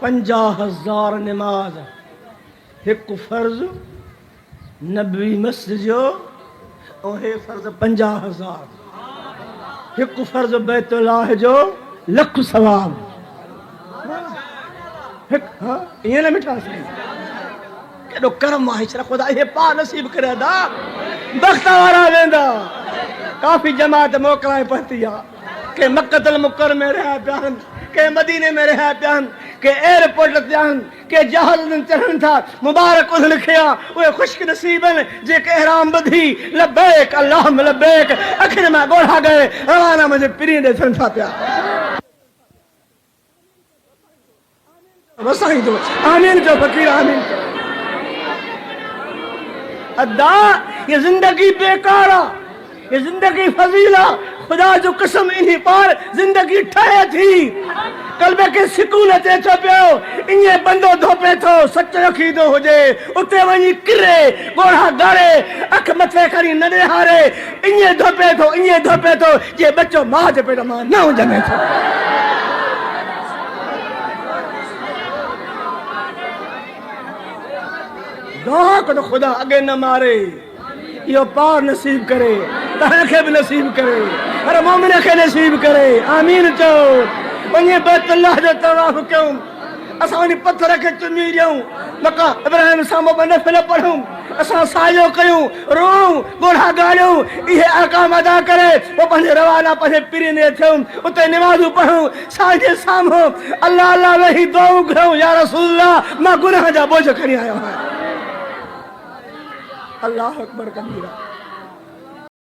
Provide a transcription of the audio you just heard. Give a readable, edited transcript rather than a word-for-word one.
50,000 نماز ایک فرض نبوی مسجد جو اور ہے فرض 50,000 ایک فرض بیت اللہ جو لکھ ثواب یہ نہ مٹھا سی کہ کرم معاشرہ خدا یہ پا نصیب کرے دا بخت وارا ویندا کافی جماعت موکلائیں پہتی کہ مکہ المکرم میں رہا پیان کہ مدینے میں رہا پیان کہ ایئرپورٹ پیان کہ جہاز چڑھن تھا مبارک انہوں لکھیا وہ خوشک نصیبن جے کہ احرام بدھی لبیک اللہم لبیک اکھر میں گوڑا گئے روانہ مجھے پرین دے سن تھا پیان وسائیں دو آمین جو فقیر آمین جو ادا یہ زندگی بیکارا یہ زندگی فضیلہ خدا جو قسم انہی پار زندگی ٹھہے تھی قلبے کے سکونت ایچو پیو انہیں بندو دھوپے تھو سچ رکھیدو ہو جے اتے ونی کرے گوڑا گارے اکھ متوے کری نڈے ہارے انہیں دھوپے تھو یہ بچو ماں جے پیڑا ماں نہ ہو جمے تھو دعا کو تو خدا اگے نہ مارے یہ پار نصیب کرے تاکہ بھی نصیب کرے ہر مومن کے نصیب کرے آمین چو ونی بیت اللہ جو طواف کیوں اسانی پتھر کے چمی جاؤں مکہ ابراہیم سامو بندے پھلے پڑھوں اسان سایو کیوں روؤں گوڑا گاڑیوں یہ احکام ادا کرے وہ پہلے روانہ پہلے پیرینے تھوں اتے نمازوں پڑھوں ساجے سامو اللہ اللہ وہی دعاوں کروں یا رسول اللہ میں گناہ جا بوجھ کری آیا ہوں اللہ اکبر کبیرہ